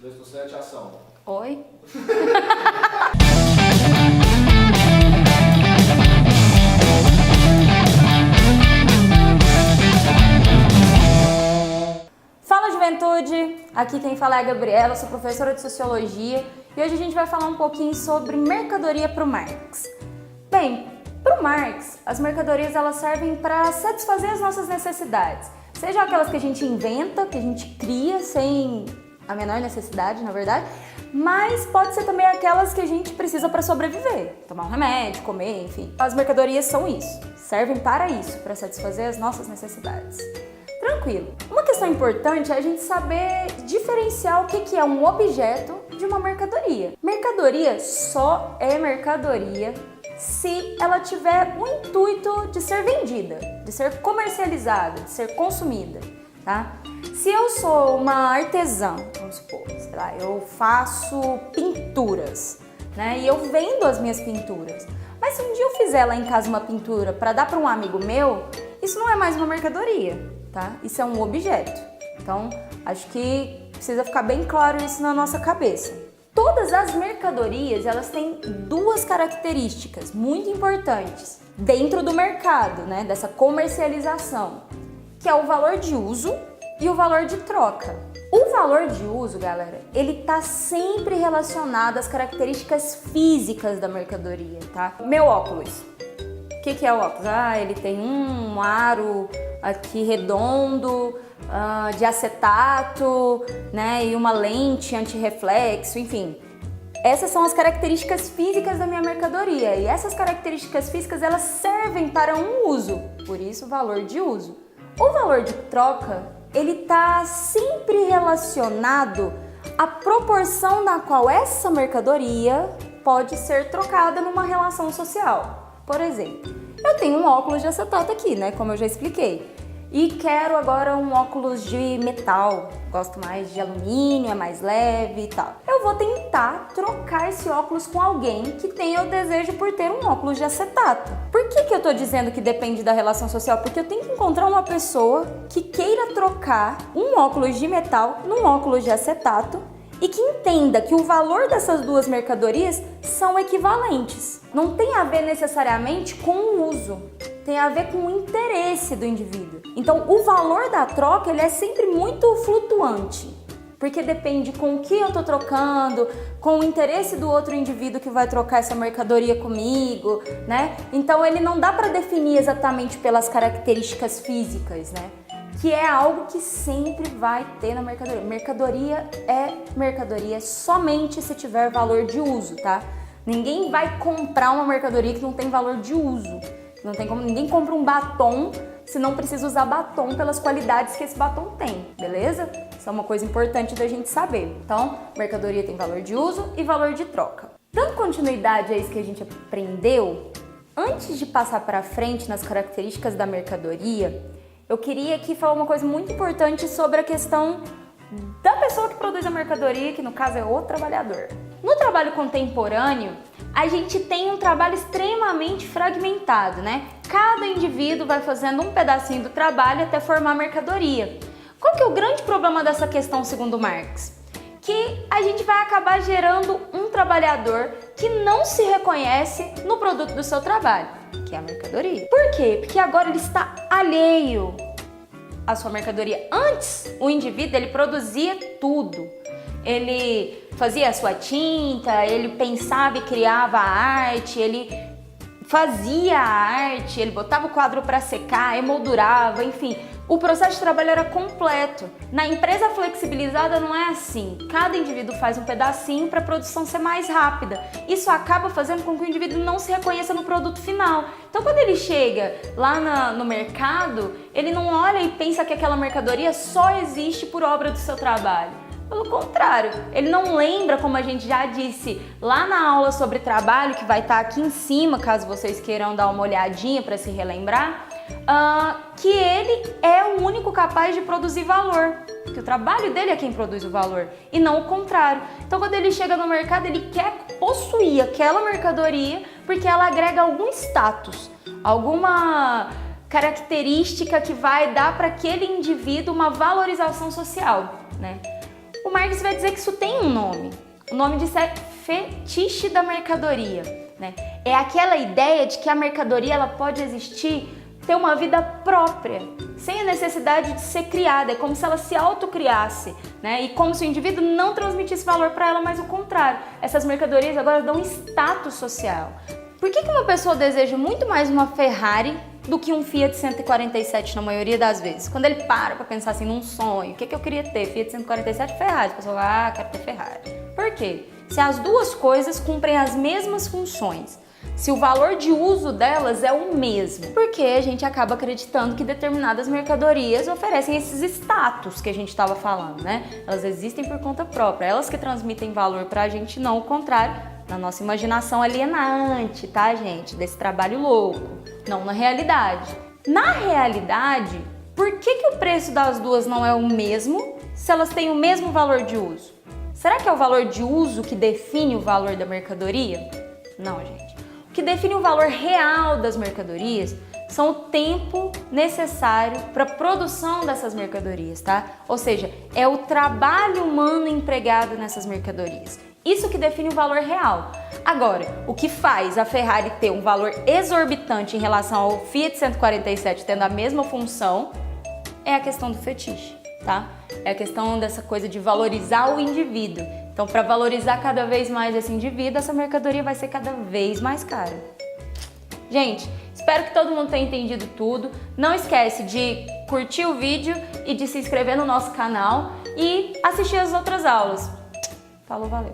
2 por 7, ação. Oi? Fala, juventude! Aqui quem fala é a Gabriela, sou professora de Sociologia e hoje a gente vai falar um pouquinho sobre mercadoria para o Marx. Bem, para o Marx, as mercadorias elas servem para satisfazer as nossas necessidades, seja aquelas que a gente inventa, que a gente cria sem a menor necessidade, na verdade, mas pode ser também aquelas que a gente precisa para sobreviver, tomar um remédio, comer, enfim. As mercadorias são isso, servem para isso, para satisfazer as nossas necessidades. Tranquilo. Uma questão importante é a gente saber diferenciar o que é um objeto de uma mercadoria. Mercadoria só é mercadoria se ela tiver o intuito de ser vendida, de ser comercializada, de ser consumida, tá? Se eu sou uma artesã, vamos supor, sei lá, eu faço pinturas, né? E eu vendo as minhas pinturas. Mas se um dia eu fizer lá em casa uma pintura para dar para um amigo meu, isso não é mais uma mercadoria, tá? Isso é um objeto. Então, acho que precisa ficar bem claro isso na nossa cabeça. Todas as mercadorias, elas têm duas características muito importantes dentro do mercado, né? Dessa comercialização, que é o valor de uso e o valor de troca. O valor de uso, galera, ele tá sempre relacionado às características físicas da mercadoria, tá? Meu óculos. O que é o óculos? Ele tem um aro aqui redondo, de acetato, né? E uma lente antirreflexo, enfim. Essas são as características físicas da minha mercadoria. E essas características físicas, elas servem para um uso. Por isso, o valor de uso. O valor de troca, ele está sempre relacionado à proporção na qual essa mercadoria pode ser trocada numa relação social. Por exemplo, eu tenho um óculos de acetato aqui, né, como eu já expliquei, e quero agora um óculos de metal, gosto mais de alumínio, é mais leve e tal. Eu vou tentar trocar esse óculos com alguém que tenha o desejo por ter um óculos de acetato. Por que eu tô dizendo que depende da relação social? Porque eu tenho que encontrar uma pessoa que queira trocar um óculos de metal num óculos de acetato e que entenda que o valor dessas duas mercadorias são equivalentes. Não tem a ver necessariamente com o uso, tem a ver com o interesse do indivíduo. Então, o valor da troca ele é sempre muito flutuante, porque depende com o que eu tô trocando, com o interesse do outro indivíduo que vai trocar essa mercadoria comigo, né? Então, ele não dá para definir exatamente pelas características físicas, né? Que é algo que sempre vai ter na mercadoria. Mercadoria é mercadoria somente se tiver valor de uso, tá? Ninguém vai comprar uma mercadoria que não tem valor de uso. Não tem como, ninguém compra um batom se não precisa usar batom pelas qualidades que esse batom tem, beleza? Isso é uma coisa importante da gente saber. Então, mercadoria tem valor de uso e valor de troca. Dando continuidade a isso que a gente aprendeu, antes de passar para frente nas características da mercadoria, eu queria aqui falar uma coisa muito importante sobre a questão da pessoa que produz a mercadoria, que no caso é o trabalhador. No trabalho contemporâneo, a gente tem um trabalho extremamente fragmentado, né? Cada indivíduo vai fazendo um pedacinho do trabalho até formar a mercadoria. Qual que é o grande problema dessa questão, segundo Marx? Que a gente vai acabar gerando um trabalhador que não se reconhece no produto do seu trabalho, que é a mercadoria. Por quê? Porque agora ele está alheio à sua mercadoria. Antes, o indivíduo ele produzia tudo. Ele fazia a sua tinta, ele pensava e criava a arte, ele fazia a arte, ele botava o quadro para secar, emoldurava, enfim. O processo de trabalho era completo. Na empresa flexibilizada não é assim. Cada indivíduo faz um pedacinho para a produção ser mais rápida. Isso acaba fazendo com que o indivíduo não se reconheça no produto final. Então, quando ele chega lá no mercado, ele não olha e pensa que aquela mercadoria só existe por obra do seu trabalho. Pelo contrário, ele não lembra, como a gente já disse lá na aula sobre trabalho, que vai estar aqui em cima, caso vocês queiram dar uma olhadinha para se relembrar, que ele é o único capaz de produzir valor, que o trabalho dele é quem produz o valor e não o contrário. Então, quando ele chega no mercado, ele quer possuir aquela mercadoria porque ela agrega algum status, alguma característica que vai dar para aquele indivíduo uma valorização social, né? O Marx vai dizer que isso tem um nome. O nome disso é fetiche da mercadoria, né? É aquela ideia de que a mercadoria ela pode existir, ter uma vida própria, sem a necessidade de ser criada. É como se ela se autocriasse, né? E como se o indivíduo não transmitisse valor para ela, mas o contrário. Essas mercadorias agora dão status social. Por que uma pessoa deseja muito mais uma Ferrari do que um Fiat 147 na maioria das vezes? Quando ele para pensar assim num sonho, o que eu queria ter? Fiat 147, Ferrari. A pessoa fala, quero ter Ferrari. Por quê? Se as duas coisas cumprem as mesmas funções, se o valor de uso delas é o mesmo, porque a gente acaba acreditando que determinadas mercadorias oferecem esses status que a gente estava falando, né? Elas existem por conta própria, elas que transmitem valor pra gente, não o contrário, na nossa imaginação alienante, tá, gente? Desse trabalho louco, não na realidade. Na realidade, por que o preço das duas não é o mesmo se elas têm o mesmo valor de uso? Será que é o valor de uso que define o valor da mercadoria? Não, gente. O que define o valor real das mercadorias são o tempo necessário para a produção dessas mercadorias, tá? Ou seja, é o trabalho humano empregado nessas mercadorias. Isso que define o valor real. Agora, o que faz a Ferrari ter um valor exorbitante em relação ao Fiat 147 tendo a mesma função é a questão do fetiche, tá? É a questão dessa coisa de valorizar o indivíduo. Então, para valorizar cada vez mais esse indivíduo, essa mercadoria vai ser cada vez mais cara. Gente, espero que todo mundo tenha entendido tudo. Não esquece de curtir o vídeo e de se inscrever no nosso canal e assistir as outras aulas. Falou, valeu!